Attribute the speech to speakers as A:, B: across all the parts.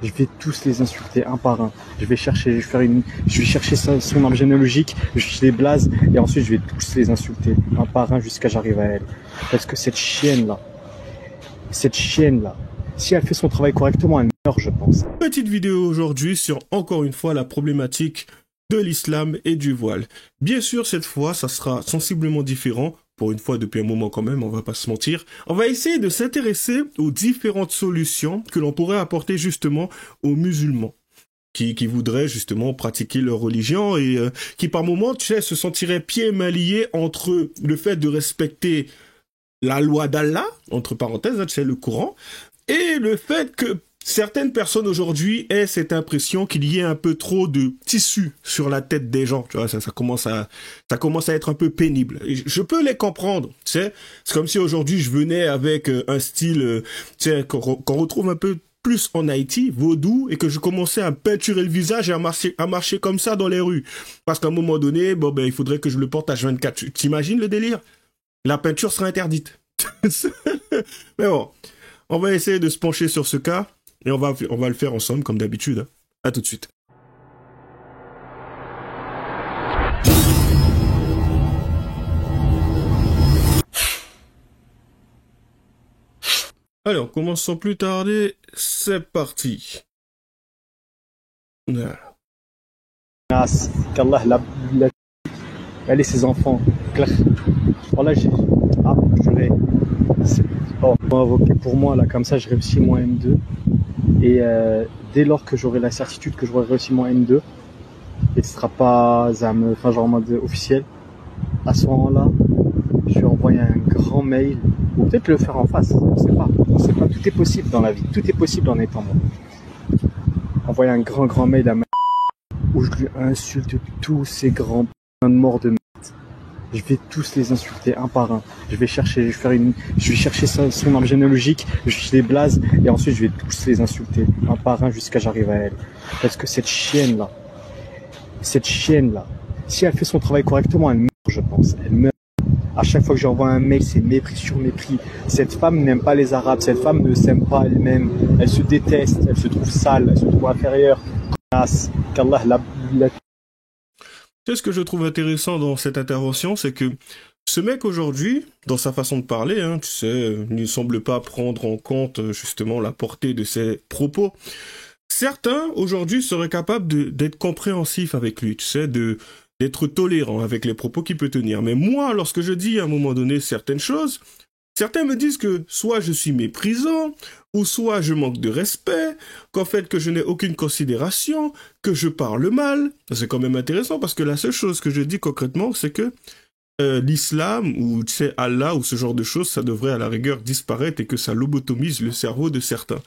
A: je vais tous les insulter un par un. Je vais chercher son arbre généalogique, je les blase et ensuite je vais tous les insulter un par un jusqu'à j'arrive à elle. Parce que cette chienne-là, si elle fait son travail correctement, elle meurt, je pense.
B: Petite vidéo aujourd'hui sur encore une fois la problématique de l'islam et du voile. Bien sûr, cette fois, ça sera sensiblement différent. Pour une fois, depuis un moment quand même, on va pas se mentir. On va essayer de s'intéresser aux différentes solutions que l'on pourrait apporter justement aux musulmans qui voudraient justement pratiquer leur religion et qui par moments, tu sais, se sentiraient pieds et mains liés entre le fait de respecter la loi d'Allah, entre parenthèses, tu sais, le Coran, et le fait que certaines personnes aujourd'hui aient cette impression qu'il y ait un peu trop de tissu sur la tête des gens. Tu vois, ça commence à être un peu pénible. Et je peux les comprendre, tu sais. C'est comme si aujourd'hui je venais avec un style, tu sais, qu'on retrouve un peu plus en Haïti, vaudou, et que je commençais à peinturer le visage et à marcher comme ça dans les rues. Parce qu'à un moment donné, bon, ben, il faudrait que je le porte à 24. T'imagines le délire? La peinture sera interdite. Mais bon, on va essayer de se pencher sur ce cas. Et on va le faire ensemble, comme d'habitude. Hein. À tout de suite. Alors, commençons plus tarder. C'est parti. Voilà.
A: Qu'Allah elle et ses enfants. Voilà, on va invoquer pour moi, là, comme ça, je réussis mon M2. Et dès lors que j'aurai la certitude que j'aurai réussi mon M2, et ce sera pas genre en mode officiel, à ce moment-là, je vais envoyer un grand mail, ou peut-être le faire en face, on sait pas, tout est possible dans la vie, tout est possible en étant bon. Envoyer un grand mail à ma où je lui insulte tous ces grands morts de merde. Je vais tous les insulter un par un. Je vais chercher son arbre généalogique, je les blase et ensuite je vais tous les insulter un par un jusqu'à j'arrive à elle. Parce que cette chienne-là, si elle fait son travail correctement, elle meurt, je pense. Elle meurt. À chaque fois que j'envoie un mail, c'est mépris sur mépris. Cette femme n'aime pas les Arabes, cette femme ne s'aime pas elle-même. Elle se déteste, elle se trouve sale, elle se trouve inférieure. Qu'Allah la
B: Tu sais, ce que je trouve intéressant dans cette intervention, c'est que ce mec aujourd'hui, dans sa façon de parler, hein, tu sais, ne semble pas prendre en compte justement la portée de ses propos. Certains aujourd'hui seraient capables d'être compréhensifs avec lui, tu sais, d'être tolérants avec les propos qu'il peut tenir. Mais moi, lorsque je dis à un moment donné certaines choses, certains me disent que soit je suis méprisant, ou soit je manque de respect, qu'en fait que je n'ai aucune considération, que je parle mal. C'est quand même intéressant parce que la seule chose que je dis concrètement, c'est que l'islam ou tu sais Allah ou ce genre de choses, ça devrait à la rigueur disparaître et que ça lobotomise le cerveau de certains.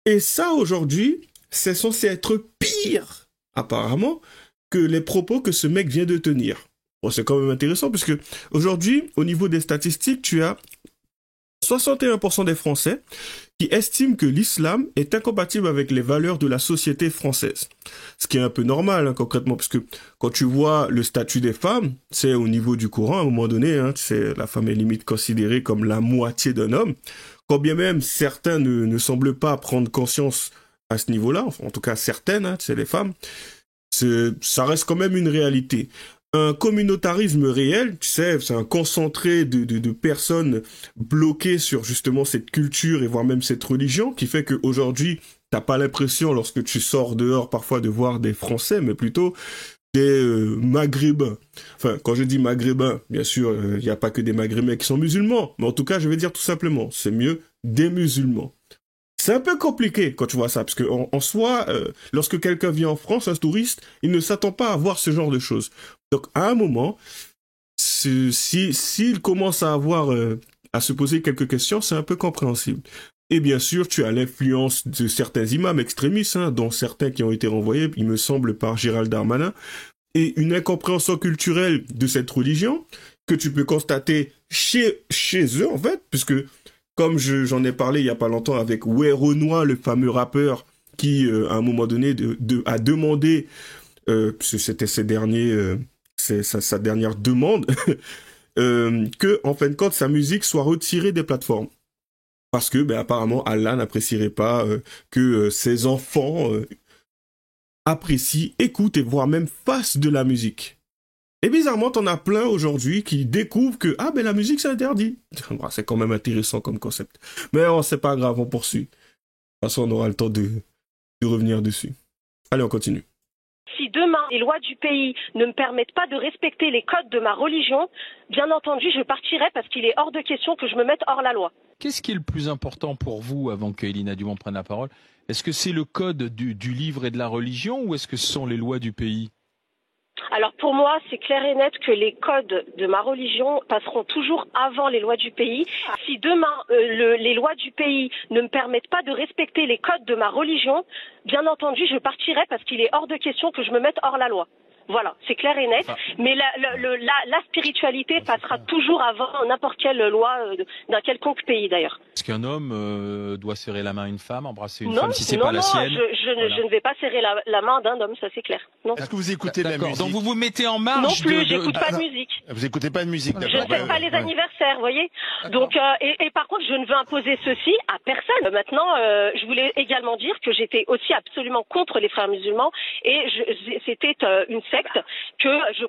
B: Et ça aujourd'hui, c'est censé être pire, apparemment, que les propos que ce mec vient de tenir. Bon, c'est quand même intéressant parce que aujourd'hui, au niveau des statistiques, tu as 61% des Français qui estiment que l'islam est incompatible avec les valeurs de la société française. Ce qui est un peu normal, hein, concrètement, parce que quand tu vois le statut des femmes, c'est au niveau du Coran, à un moment donné, hein, la femme est limite considérée comme la moitié d'un homme, quand bien même certains ne semblent pas prendre conscience à ce niveau-là, enfin, en tout cas certaines, hein, les femmes, ça reste quand même une réalité. Un communautarisme réel, tu sais, c'est un concentré de personnes bloquées sur justement cette culture et voire même cette religion qui fait qu'aujourd'hui, t'as pas l'impression lorsque tu sors dehors parfois de voir des Français, mais plutôt des Maghrébins. Enfin, quand je dis Maghrébins, bien sûr, il n'y a pas que des Maghrébins qui sont musulmans, mais en tout cas, je vais dire tout simplement, c'est mieux des musulmans. C'est un peu compliqué quand tu vois ça, parce que en soi, lorsque quelqu'un vient en France, un touriste, il ne s'attend pas à voir ce genre de choses. Donc à un moment, s'il commence à à se poser quelques questions, c'est un peu compréhensible. Et bien sûr, tu as l'influence de certains imams extrémistes, hein, dont certains qui ont été renvoyés, il me semble, par Gérald Darmanin, et une incompréhension culturelle de cette religion que tu peux constater chez eux, en fait, puisque comme j'en ai parlé il y a pas longtemps avec Werenoi, le fameux rappeur, qui, à un moment donné, a demandé, c'était sa dernière demande, que, en fin de compte, sa musique soit retirée des plateformes. Parce que, apparemment, Allah n'apprécierait pas que ses enfants apprécient, écoutent et voire même fassent de la musique. Et bizarrement, t'en as plein aujourd'hui qui découvrent que la musique c'est interdit. C'est quand même intéressant comme concept. Mais c'est pas grave, on poursuit. De toute façon, on aura le temps de revenir dessus. Allez, on continue.
C: Si demain, les lois du pays ne me permettent pas de respecter les codes de ma religion, bien entendu, je partirai parce qu'il est hors de question que je me mette hors la loi.
D: Qu'est-ce qui est le plus important pour vous, avant que Elina Dumont prenne la parole? Est-ce que c'est le code du livre et de la religion, ou est-ce que ce sont les lois du pays?
C: Alors pour moi, c'est clair et net que les codes de ma religion passeront toujours avant les lois du pays. Si demain, les lois du pays ne me permettent pas de respecter les codes de ma religion, bien entendu, je partirai parce qu'il est hors de question que je me mette hors la loi. Voilà, c'est clair et net. Mais la spiritualité passera toujours avant n'importe quelle loi d'un quelconque pays d'ailleurs.
D: Est-ce qu'un homme doit serrer la main à une femme, embrasser une femme si c'est pas la sienne?
C: Je ne vais pas serrer la main d'un homme, ça c'est clair. Non.
E: Est-ce que vous écoutez de la musique?
D: Donc vous vous mettez en marge?
C: Non plus, j'écoute pas de musique.
E: Vous écoutez pas de musique, d'accord.
C: Je ne fête pas les anniversaires, vous voyez. Donc, et par contre, je ne veux imposer ceci à personne. Maintenant, je voulais également dire que j'étais aussi absolument contre les frères musulmans et c'était une secte que je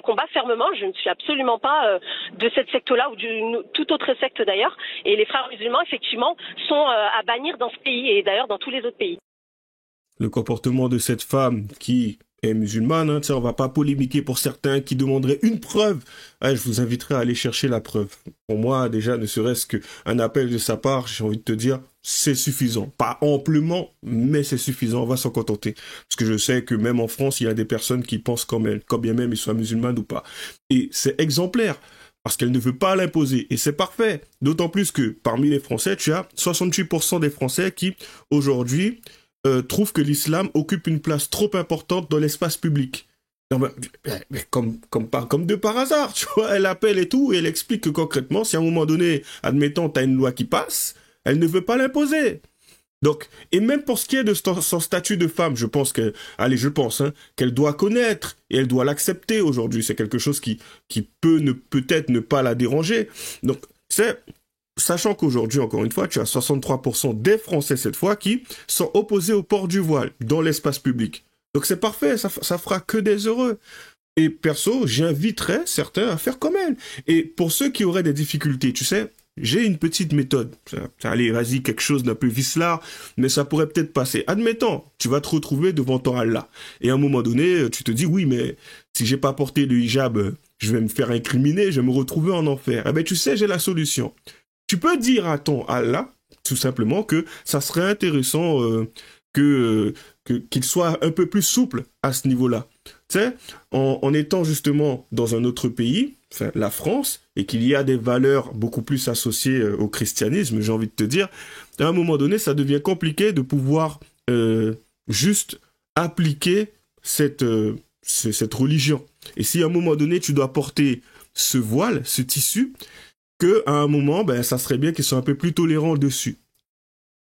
C: combats fermement. Je ne suis absolument pas de cette secte-là ou d'une toute autre secte d'ailleurs. Et les frères musulmans, effectivement, sont à bannir dans ce pays et d'ailleurs dans tous les autres pays.
B: Le comportement de cette femme qui est musulmane, on va pas polémiquer pour certains qui demanderaient une preuve. Je vous inviterai à aller chercher la preuve. Pour moi, déjà, ne serait-ce qu'un appel de sa part, j'ai envie de te dire, c'est suffisant. Pas amplement, mais c'est suffisant. On va s'en contenter. Parce que je sais que même en France, il y a des personnes qui pensent comme elle, quand bien même ils soient musulmanes ou pas. Et c'est exemplaire. Parce qu'elle ne veut pas l'imposer. Et c'est parfait. D'autant plus que parmi les Français, tu as 68% des Français qui, aujourd'hui, trouvent que l'islam occupe une place trop importante dans l'espace public. Non, mais comme de par hasard, tu vois, elle appelle et tout, et elle explique que concrètement, si à un moment donné, admettons, tu as une loi qui passe, elle ne veut pas l'imposer. Donc, et même pour ce qui est de son statut de femme, je pense qu'elle doit connaître, et elle doit l'accepter aujourd'hui. C'est quelque chose qui peut-être ne pas la déranger. Donc, sachant qu'aujourd'hui, encore une fois, tu as 63% des Français, cette fois, qui sont opposés au port du voile dans l'espace public. Donc c'est parfait, ça fera que des heureux. Et perso, j'inviterais certains à faire comme elle. Et pour ceux qui auraient des difficultés, tu sais, j'ai une petite méthode. Allez, vas-y, quelque chose d'un peu vicelard, mais ça pourrait peut-être passer. Admettons, tu vas te retrouver devant ton Allah. Et à un moment donné, tu te dis, oui, mais si j'ai pas porté le hijab, je vais me faire incriminer, je vais me retrouver en enfer. Eh ben, tu sais, j'ai la solution. Tu peux dire à ton Allah, tout simplement, que ça serait intéressant qu'il soit un peu plus souple à ce niveau-là. Tu sais, en étant justement dans un autre pays, enfin la France, et qu'il y a des valeurs beaucoup plus associées au christianisme, j'ai envie de te dire, à un moment donné, ça devient compliqué de pouvoir juste appliquer cette religion. Et si à un moment donné, tu dois porter ce voile, ce tissu, qu'à un moment, ça serait bien qu'ils soient un peu plus tolérants dessus.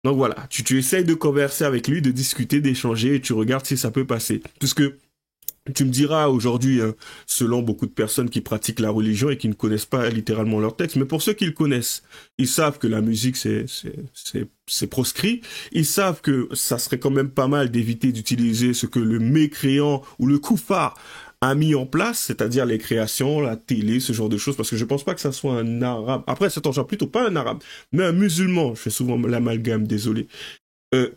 B: Donc voilà, tu essayes de converser avec lui, de discuter, d'échanger, et tu regardes si ça peut passer. Puisque tu me diras aujourd'hui, selon beaucoup de personnes qui pratiquent la religion et qui ne connaissent pas littéralement leur texte, mais pour ceux qui le connaissent, ils savent que la musique c'est proscrit, ils savent que ça serait quand même pas mal d'éviter d'utiliser ce que le mécréant ou le koufar a mis en place, c'est-à-dire les créations, la télé, ce genre de choses, parce que je pense pas que ça soit un arabe. Après, c'est genre plutôt pas un arabe, mais un musulman. Je fais souvent l'amalgame, désolé.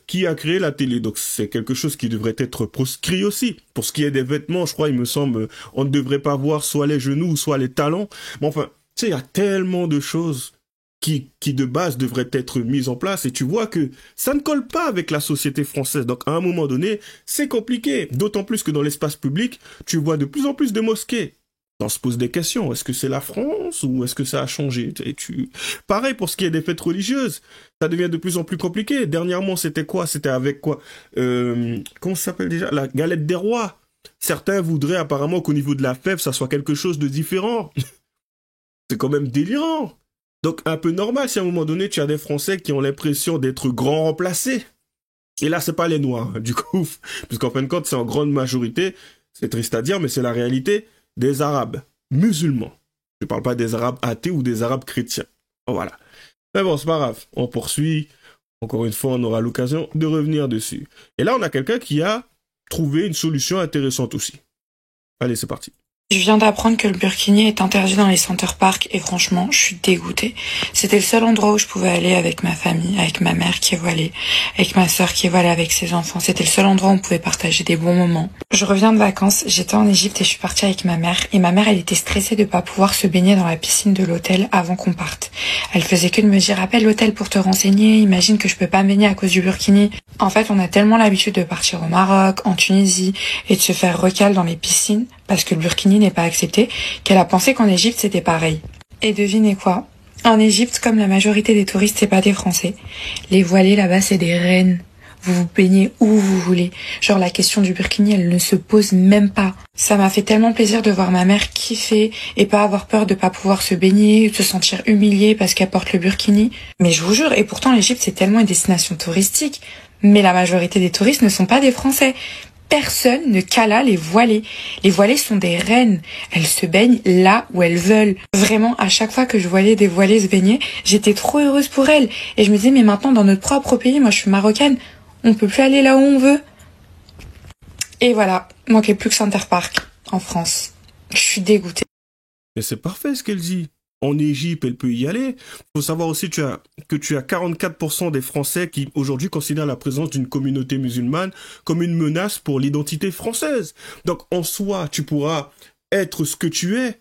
B: Qui a créé la télé. Donc c'est quelque chose qui devrait être proscrit aussi. Pour ce qui est des vêtements, je crois, il me semble, on ne devrait pas voir soit les genoux, soit les talons. Mais enfin, tu sais, il y a tellement de choses qui de base devraient être mises en place, et tu vois que ça ne colle pas avec la société française. Donc à un moment donné, c'est compliqué. D'autant plus que dans l'espace public, tu vois de plus en plus de mosquées. On se pose des questions. Est-ce que c'est la France ou est-ce que ça a changé? Pareil pour ce qui est des fêtes religieuses. Ça devient de plus en plus compliqué. Dernièrement, c'était quoi? C'était avec quoi? Comment ça s'appelle déjà? La galette des rois. Certains voudraient apparemment qu'au niveau de la fève, ça soit quelque chose de différent. C'est quand même délirant. Donc un peu normal si à un moment donné, tu as des Français qui ont l'impression d'être grands remplacés. Et là, c'est pas les Noirs, du coup. Puisqu'en fin de compte, c'est en grande majorité, c'est triste à dire, mais c'est la réalité, des Arabes musulmans. Je ne parle pas des Arabes athées ou des Arabes chrétiens. Voilà. Mais bon, c'est pas grave. On poursuit. Encore une fois, on aura l'occasion de revenir dessus. Et là, on a quelqu'un qui a trouvé une solution intéressante aussi. Allez, c'est parti.
F: Je viens d'apprendre que le burkini est interdit dans les center parks et franchement, je suis dégoûtée. C'était le seul endroit où je pouvais aller avec ma famille, avec ma mère qui est voilée, avec ma sœur qui est voilée avec ses enfants. C'était le seul endroit où on pouvait partager des bons moments. Je reviens de vacances, j'étais en Égypte et je suis partie avec ma mère. Et ma mère, elle était stressée de pas pouvoir se baigner dans la piscine de l'hôtel avant qu'on parte. Elle faisait que de me dire, appelle l'hôtel pour te renseigner, imagine que je peux pas me baigner à cause du burkini. En fait, on a tellement l'habitude de partir au Maroc, en Tunisie et de se faire recal dans les piscines parce que le burkini n'est pas accepté, qu'elle a pensé qu'en Égypte c'était pareil. Et devinez quoi? En Égypte, comme la majorité des touristes c'est pas des Français, les voilés là-bas c'est des reines. Vous vous baignez où vous voulez. Genre la question du burkini, elle ne se pose même pas. Ça m'a fait tellement plaisir de voir ma mère kiffer et pas avoir peur de pas pouvoir se baigner, de se sentir humiliée parce qu'elle porte le burkini. Mais je vous jure, et pourtant l'Égypte c'est tellement une destination touristique, mais la majorité des touristes ne sont pas des Français. Personne ne cala les voilées. Les voilées sont des reines. Elles se baignent là où elles veulent. Vraiment, à chaque fois que je voyais des voilées se baigner, j'étais trop heureuse pour elles. Et je me disais, mais maintenant, dans notre propre pays, moi je suis marocaine, on peut plus aller là où on veut. Et voilà, manquait plus que Center Park, en France. Je suis dégoûtée.
B: Mais c'est parfait ce qu'elle dit. En Égypte, elle peut y aller. Faut savoir aussi que tu as 44% des Français qui aujourd'hui considèrent la présence d'une communauté musulmane comme une menace pour l'identité française. Donc en soi, tu pourras être ce que tu es.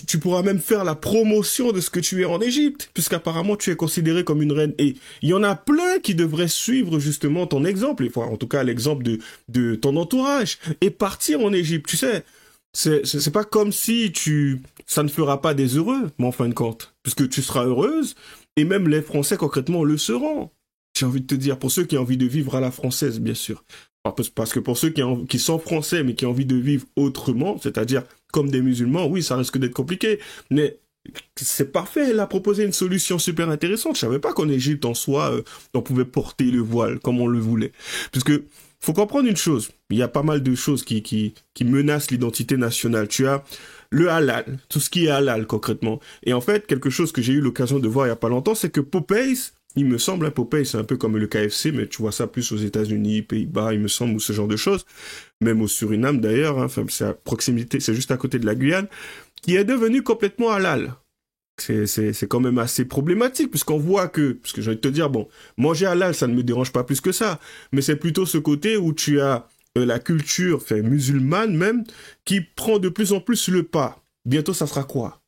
B: Tu pourras même faire la promotion de ce que tu es en Égypte, puisqu'apparemment tu es considéré comme une reine. Et il y en a plein qui devraient suivre justement ton exemple, enfin, en tout cas l'exemple de ton entourage, et partir en Égypte. Tu sais, c'est pas comme si ça ne fera pas des heureux, mais en fin de compte, puisque tu seras heureuse, et même les Français concrètement le seront. J'ai envie de te dire, pour ceux qui ont envie de vivre à la française, bien sûr. Parce que pour ceux qui sont français, mais qui ont envie de vivre autrement, c'est-à-dire comme des musulmans, oui, ça risque d'être compliqué. Mais c'est parfait, elle a proposé une solution super intéressante. Je savais pas qu'en Égypte, en soi, on pouvait porter le voile comme on le voulait. Puisque faut comprendre une chose, il y a pas mal de choses qui menacent l'identité nationale. Tu as le halal, tout ce qui est halal concrètement. Et en fait, quelque chose que j'ai eu l'occasion de voir il y a pas longtemps, c'est que Popeyes, il me semble, Popeyes, c'est un peu comme le KFC, mais tu vois ça plus aux États-Unis, Pays-Bas, il me semble, ou ce genre de choses. Même au Suriname d'ailleurs, hein, enfin, c'est à proximité, c'est juste à côté de la Guyane, qui est devenu complètement halal. C'est quand même assez problématique, puisqu'on voit parce que j'ai envie de te dire, bon, manger halal, ça ne me dérange pas plus que ça, mais c'est plutôt ce côté où tu as la culture, enfin, musulmane même, qui prend de plus en plus le pas. Bientôt, ça sera quoi?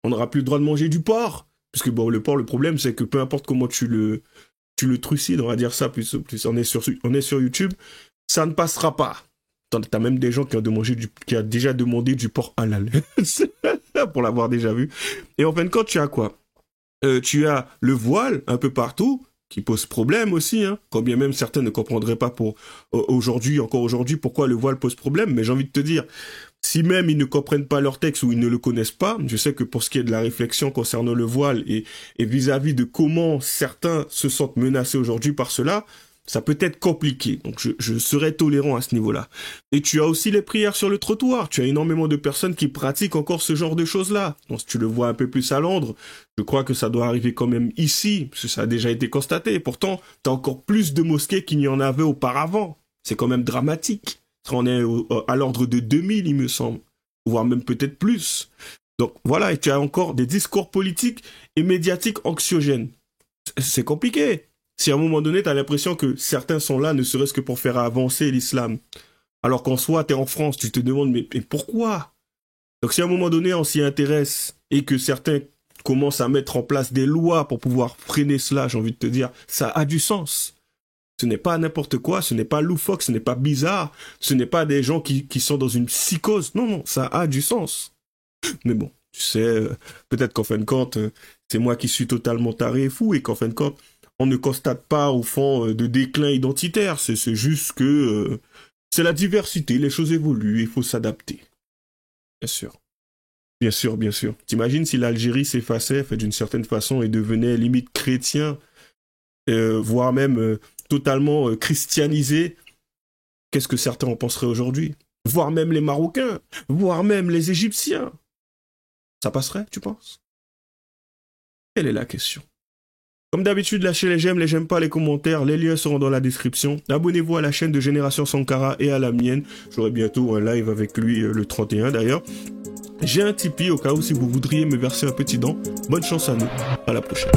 B: On n'aura plus le droit de manger du porc, puisque bon, le porc, le problème, c'est que peu importe comment tu le trucides, on va dire ça, plus on est sur YouTube, ça ne passera pas. T'as même des gens qui ont déjà demandé du porc halal. Pour l'avoir déjà vu. Et en fin de compte, tu as quoi? Tu as le voile un peu partout, qui pose problème aussi, hein. Quand bien même certains ne comprendraient pas encore aujourd'hui, pourquoi le voile pose problème. Mais j'ai envie de te dire, si même ils ne comprennent pas leur texte ou ils ne le connaissent pas, je sais que pour ce qui est de la réflexion concernant le voile et vis-à-vis de comment certains se sentent menacés aujourd'hui par cela, ça peut être compliqué, donc je serai tolérant à ce niveau-là. Et tu as aussi les prières sur le trottoir, tu as énormément de personnes qui pratiquent encore ce genre de choses-là. Donc si tu le vois un peu plus à Londres, je crois que ça doit arriver quand même ici, parce que ça a déjà été constaté. Et pourtant, tu as encore plus de mosquées qu'il n'y en avait auparavant. C'est quand même dramatique. On est à l'ordre de 2000, il me semble, voire même peut-être plus. Donc voilà, et tu as encore des discours politiques et médiatiques anxiogènes. C'est compliqué. Si à un moment donné, tu as l'impression que certains sont là, ne serait-ce que pour faire avancer l'islam, alors qu'en soi, tu es en France, tu te demandes, mais pourquoi? Donc si à un moment donné, on s'y intéresse et que certains commencent à mettre en place des lois pour pouvoir freiner cela, j'ai envie de te dire, ça a du sens. Ce n'est pas n'importe quoi, ce n'est pas loufoque, ce n'est pas bizarre, ce n'est pas des gens qui sont dans une psychose. Non, ça a du sens. Mais bon, tu sais, peut-être qu'en fin de compte, c'est moi qui suis totalement taré et fou et qu'en fin de compte, on ne constate pas au fond de déclin identitaire, c'est juste que c'est la diversité, les choses évoluent, il faut s'adapter. Bien sûr. Bien sûr, bien sûr. T'imagines si l'Algérie s'effaçait d'une certaine façon et devenait limite chrétien, voire même totalement christianisé, qu'est-ce que certains en penseraient aujourd'hui? Voire même les Marocains, voire même les Égyptiens. Ça passerait, tu penses? Quelle est la question? Comme d'habitude, lâchez les j'aime pas, les commentaires, les liens seront dans la description. Abonnez-vous à la chaîne de Génération Sankara et à la mienne. J'aurai bientôt un live avec lui le 31 d'ailleurs. J'ai un Tipeee au cas où si vous voudriez me verser un petit don. Bonne chance à nous. À la prochaine.